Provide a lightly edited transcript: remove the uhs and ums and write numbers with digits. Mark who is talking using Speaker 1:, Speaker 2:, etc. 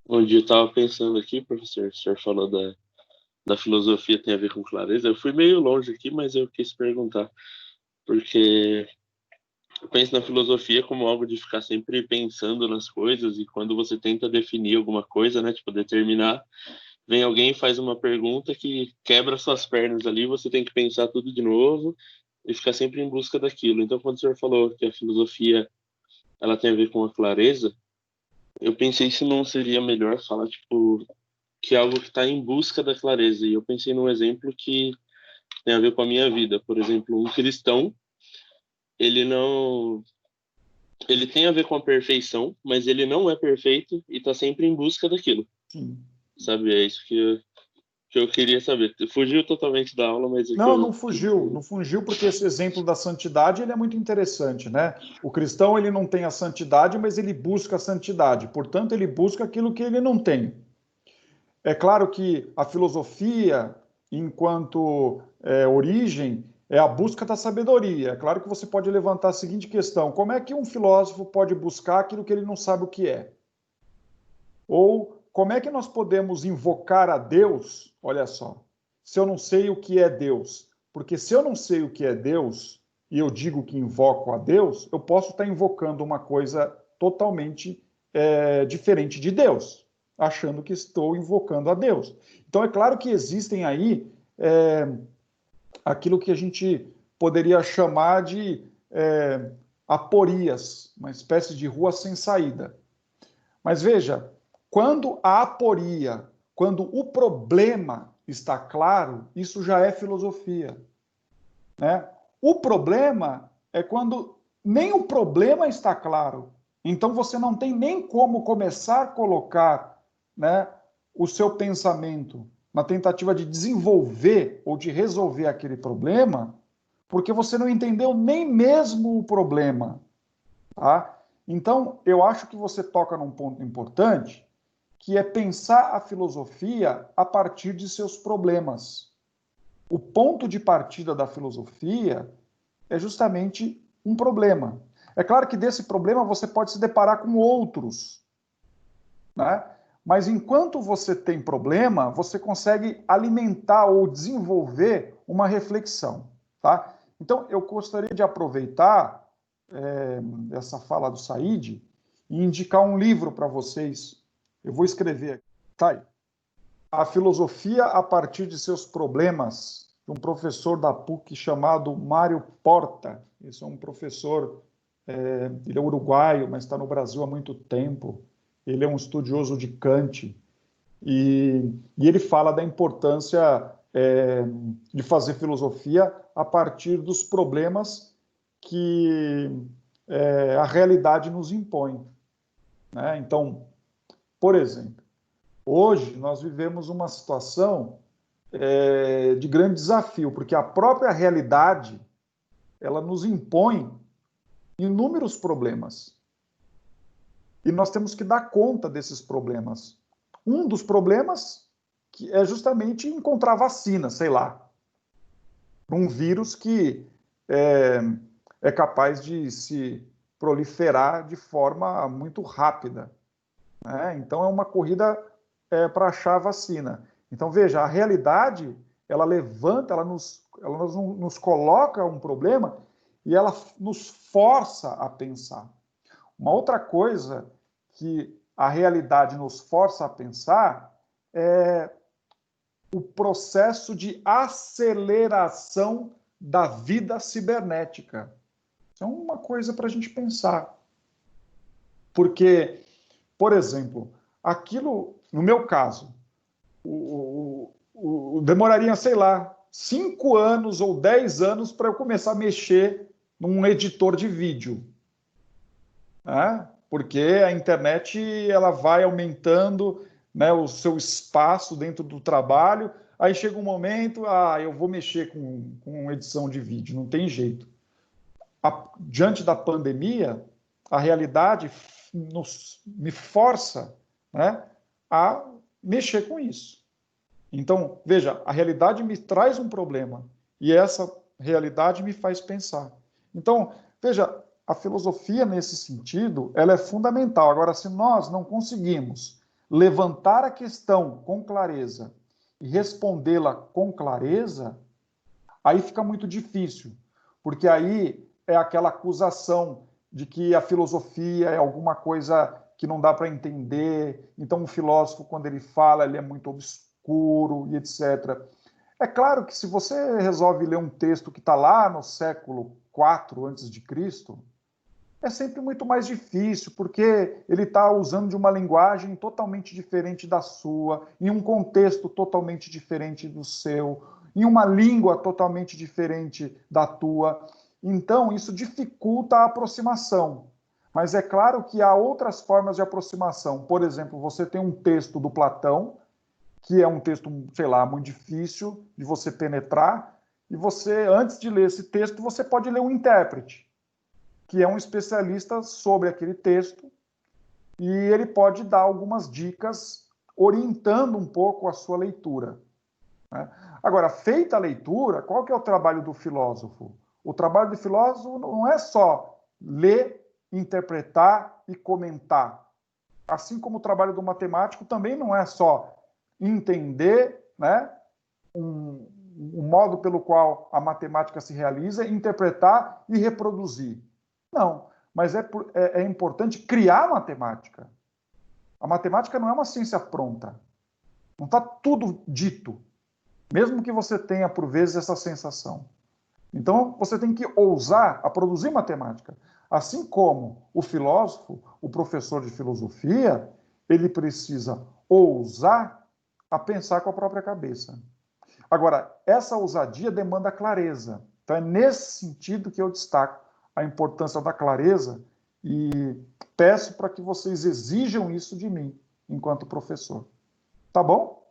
Speaker 1: Um dia eu estava pensando aqui, professor, o senhor falou da filosofia tem a ver com clareza. Eu fui meio longe aqui, mas eu quis perguntar, porque eu penso na filosofia como algo de ficar sempre pensando nas coisas, e quando você tenta definir alguma coisa, né, tipo, determinar, vem alguém e faz uma pergunta que quebra suas pernas ali, você tem que pensar tudo de novo e ficar sempre em busca daquilo. Então, quando o senhor falou que a filosofia ela tem a ver com a clareza, eu pensei se não seria melhor falar, tipo, que é algo que está em busca da clareza. E eu pensei num exemplo que tem a ver com a minha vida. Por exemplo, um cristão, ele não, ele tem a ver com a perfeição, mas ele não é perfeito e está sempre em busca daquilo.
Speaker 2: Sim.
Speaker 1: Sabe? É isso que eu queria saber. Fugiu totalmente da aula, mas é que
Speaker 2: Não,
Speaker 1: eu
Speaker 2: não fugiu, não fugiu, porque esse exemplo da santidade ele é muito interessante, né? O cristão ele não tem a santidade, mas ele busca a santidade. Portanto, ele busca aquilo que ele não tem. É claro que a filosofia, enquanto origem, é a busca da sabedoria. É claro que você pode levantar a seguinte questão: como é que um filósofo pode buscar aquilo que ele não sabe o que é? Ou como é que nós podemos invocar a Deus? Olha só, se eu não sei o que é Deus, porque se eu não sei o que é Deus e eu digo que invoco a Deus, eu posso estar invocando uma coisa totalmente diferente de Deus, achando que estou invocando a Deus. Então é claro que existem aí aquilo que a gente poderia chamar de aporias, uma espécie de rua sem saída. Mas veja, quando a aporia, quando o problema está claro, isso já é filosofia, né? O problema é quando nem o problema está claro. Então você não tem nem como começar a colocar, né, o seu pensamento na tentativa de desenvolver ou de resolver aquele problema, porque você não entendeu nem mesmo o problema, tá? Então, eu acho que você toca num ponto importante, que é pensar a filosofia a partir de seus problemas. O ponto de partida da filosofia é justamente um problema. É claro que desse problema você pode se deparar com outros, né? Mas enquanto você tem problema, você consegue alimentar ou desenvolver uma reflexão, tá? Então, eu gostaria de aproveitar essa fala do Said e indicar um livro para vocês. Eu vou escrever aqui. Tá aí. A filosofia a partir de seus problemas, de um professor da PUC chamado Mário Porta. Esse é um professor, ele é uruguaio, mas está no Brasil há muito tempo. Ele é um estudioso de Kant. E ele fala da importância de fazer filosofia a partir dos problemas que a realidade nos impõe, né? Então, por exemplo, hoje nós vivemos uma situação de grande desafio, porque a própria realidade ela nos impõe inúmeros problemas e nós temos que dar conta desses problemas. Um dos problemas que é justamente encontrar vacina, sei lá, para um vírus que é, é capaz de se proliferar de forma muito rápida, né? Então é uma corrida para achar a vacina. Então veja, a realidade ela levanta, ela nos coloca um problema e ela nos força a pensar. Uma outra coisa que a realidade nos força a pensar é o processo de aceleração da vida cibernética. Isso é uma coisa para a gente pensar. Porque, por exemplo, aquilo, no meu caso, demoraria, sei lá, 5 anos ou 10 anos para eu começar a mexer num editor de vídeo, né? Porque a internet ela vai aumentando, né, o seu espaço dentro do trabalho. Aí chega um momento, eu vou mexer com edição de vídeo, não tem jeito. Diante da pandemia, a realidade me força, né, a mexer com isso. Então, veja, a realidade me traz um problema e essa realidade me faz pensar. Então, veja, a filosofia nesse sentido, ela é fundamental. Agora, se nós não conseguimos levantar a questão com clareza e respondê-la com clareza, aí fica muito difícil, porque aí é aquela acusação de que a filosofia é alguma coisa que não dá para entender, então o filósofo, quando ele fala, ele é muito obscuro e etc. É claro que se você resolve ler um texto que está lá no século IV a.C., é sempre muito mais difícil, porque ele está usando de uma linguagem totalmente diferente da sua, em um contexto totalmente diferente do seu, em uma língua totalmente diferente da tua. Então, isso dificulta a aproximação. Mas é claro que há outras formas de aproximação. Por exemplo, você tem um texto do Platão, que é um texto, sei lá, muito difícil de você penetrar, e você, antes de ler esse texto, você pode ler um intérprete, que é um especialista sobre aquele texto, e ele pode dar algumas dicas orientando um pouco a sua leitura, né? Agora, feita a leitura, qual que é o trabalho do filósofo? O trabalho do filósofo não é só ler, interpretar e comentar. Assim como o trabalho do matemático também não é só entender, né, o modo pelo qual a matemática se realiza, interpretar e reproduzir. Não, mas é importante criar matemática. A matemática não é uma ciência pronta. Não está tudo dito, mesmo que você tenha, por vezes, essa sensação. Então, você tem que ousar a produzir matemática. Assim como o filósofo, o professor de filosofia, ele precisa ousar a pensar com a própria cabeça. Agora, essa ousadia demanda clareza. Então, é nesse sentido que eu destaco a importância da clareza e peço para que vocês exijam isso de mim, enquanto professor. Tá bom?